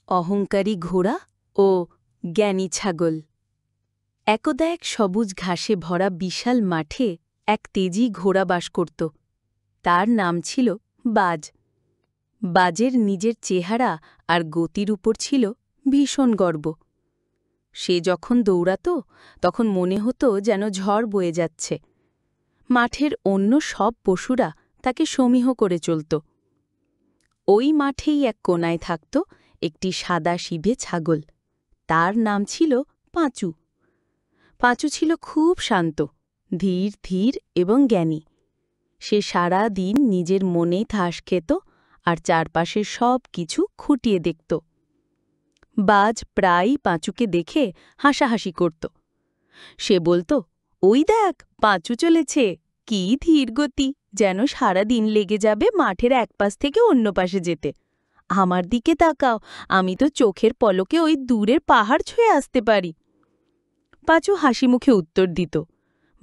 অহংকারী ঘোড়া ও জ্ঞানী ছাগল। একদা এক সবুজ ঘাসে ভরা বিশাল মাঠে এক তেজি ঘোড়া বাস করত। তার নাম ছিল বাজ। বাজের নিজের চেহারা আর গতির উপর ছিল ভীষণ গর্ব। সে যখন দৌড়াত তখন মনে হতো যেন ঝড় বয়ে যাচ্ছে। মাঠের অন্য সব পশুরা তাকে সমীহ করে চলত। ওই মাঠেই এক কোনায় থাকত একটি সাদা শিবে ছাগল। তার নাম ছিল পাঁচু। পাঁচু ছিল খুব শান্ত, ধীর ধীর এবং জ্ঞানী। সে সারা দিন নিজের মনেই ঘাস খেত আর চারপাশের সব কিছু খুঁটিয়ে দেখত। বাজ প্রায়ই পাঁচুকে দেখে হাসাহাসি করত। সে বলত, ওই দেখ, পাঁচু চলেছে, কি ধীর গতি, যেন সারা দিন লেগে যাবে মাঠের এক পাশ থেকে অন্য পাশে যেতে। আমার দিকে তাকাও, আমি তো চোখের পলকে ওই দূরের পাহাড় ছুঁয়ে আসতে পারি। পাঁচু হাসি মুখে উত্তর দিত,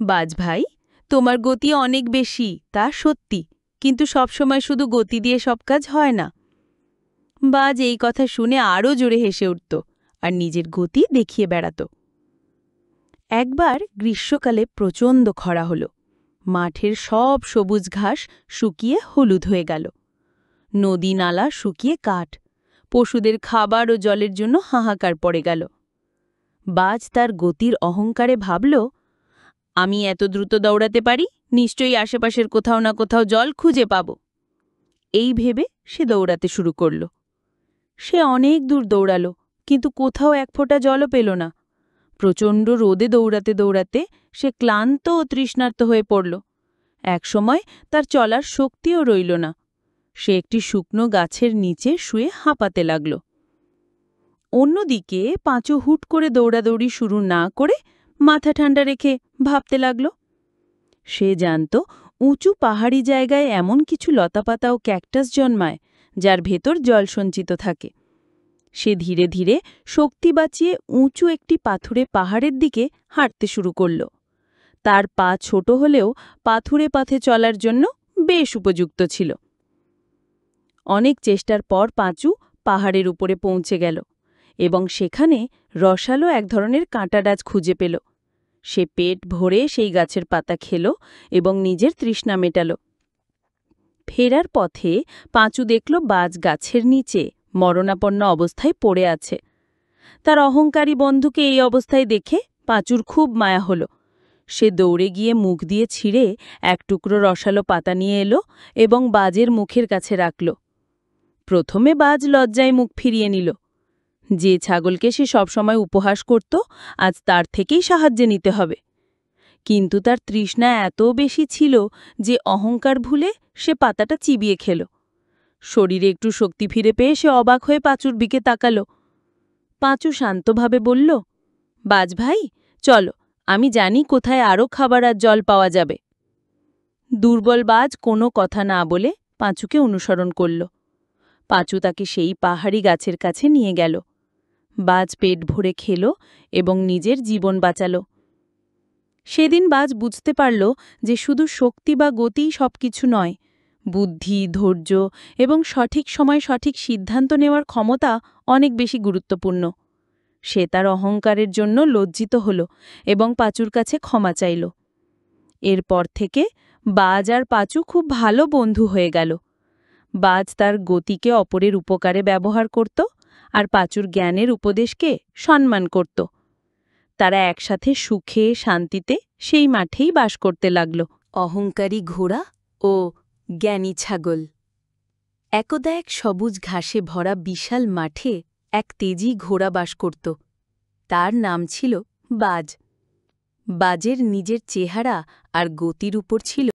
বাজ ভাই, তোমার গতি অনেক বেশি, তা সত্যি, কিন্তু সবসময় শুধু গতি দিয়ে সব কাজ হয় না। বাজ এই কথা শুনে আরও জোরে হেসে উঠত আর নিজের গতি দেখিয়ে বেড়াত। একবার গ্রীষ্মকালে প্রচণ্ড খরা হল। মাঠের সব সবুজ ঘাস শুকিয়ে হলুদ হয়ে গেল। নদী নালা শুকিয়ে কাঠ। পশুদের খাবার ও জলের জন্য হাহাকার পড়ে গেল। বাজ তার গতির অহংকারে ভাবল, আমি এত দ্রুত দৌড়াতে পারি, নিশ্চয়ই আশেপাশের কোথাও না কোথাও জল খুঁজে পাব। এই ভেবে সে দৌড়াতে শুরু করল। সে অনেক দূর দৌড়াল, কিন্তু কোথাও এক ফোঁটা জলও পেল না। প্রচণ্ড রোদে দৌড়াতে দৌড়াতে সে ক্লান্ত ও তৃষ্ণার্ত হয়ে পড়ল। একসময় তার চলার শক্তিও রইল না। সে একটি শুকনো গাছের নিচে শুয়ে হাঁপাতে লাগল। অন্যদিকে পাঁচু হুট করে দৌড়াদৌড়ি শুরু না করে মাথা ঠান্ডা রেখে ভাবতে লাগল। সে জানত উঁচু পাহাড়ি জায়গায় এমন কিছু লতাপাতা ও ক্যাকটাস জন্মায় যার ভেতর জল সঞ্চিত থাকে। সে ধীরে ধীরে শক্তি বাঁচিয়ে উঁচু একটি পাথুরে পাহাড়ের দিকে হাঁটতে শুরু করল। তার পা ছোট হলেও পাথুরে পথে চলার জন্য বেশ উপযুক্ত ছিল। অনেক চেষ্টার পর পাঁচু পাহাড়ের উপরে পৌঁছে গেল এবং সেখানে রসালো এক ধরনের কাঁটাগাছ খুঁজে পেল। সে পেট ভরে সেই গাছের পাতা খেল এবং নিজের তৃষ্ণা মেটাল। ফেরার পথে পাঁচু দেখল বাজ গাছের নিচে মরণাপন্ন অবস্থায় পড়ে আছে। তার অহংকারী বন্ধুকে এই অবস্থায় দেখে পাঁচুর খুব মায়া হল। সে দৌড়ে গিয়ে মুখ দিয়ে ছিঁড়ে এক টুকরো রসালো পাতা নিয়ে এলো এবং বাজের মুখের কাছে রাখল। প্রথমে বাজ লজ্জায় মুখ ফিরিয়ে নিল। যে ছাগলকে সে সবসময় উপহাস করত, আজ তার থেকেই সাহায্য নিতে হবে। কিন্তু তার তৃষ্ণা এত বেশি ছিল যে অহংকার ভুলে সে পাতাটা চিবিয়ে খেল। শরীরে একটু শক্তি ফিরে পেয়ে সে অবাক হয়ে পাঁচুর দিকে তাকাল। পাঁচু শান্তভাবে বলল, বাজ ভাই, চলো, আমি জানি কোথায় আরও খাবার আর জল পাওয়া যাবে। দুর্বল বাজ কোনো কথা না বলে পাঁচুকে অনুসরণ করল। পাঁচু তাকে সেই পাহাড়ি গাছের কাছে নিয়ে গেল। বাজ পেট ভরে খেল এবং নিজের জীবন বাঁচাল। সেদিন বাজ বুঝতে পারল যে শুধু শক্তি বা গতিই সবকিছু নয়, বুদ্ধি, ধৈর্য এবং সঠিক সময় সঠিক সিদ্ধান্ত নেওয়ার ক্ষমতা অনেক বেশি গুরুত্বপূর্ণ। সে তার অহংকারের জন্য লজ্জিত হল এবং পাঁচুর কাছে ক্ষমা চাইল। এরপর থেকে বাজ আর পাঁচু খুব ভালো বন্ধু হয়ে গেল। বাজ তার গতিকে অপরের উপকারে ব্যবহার করত আর পাঁচুর জ্ঞানের উপদেশকে সম্মান করত। তারা একসাথে সুখে শান্তিতে সেই মাঠেই বাস করতে লাগল। অহংকারী ঘোড়া ও জ্ঞানী ছাগল। একদা এক সবুজ ঘাসে ভরা বিশাল মাঠে এক তেজি ঘোড়া বাস করত। তার নাম ছিল বাজ। বাজের নিজের চেহারা আর গতির উপর ছিল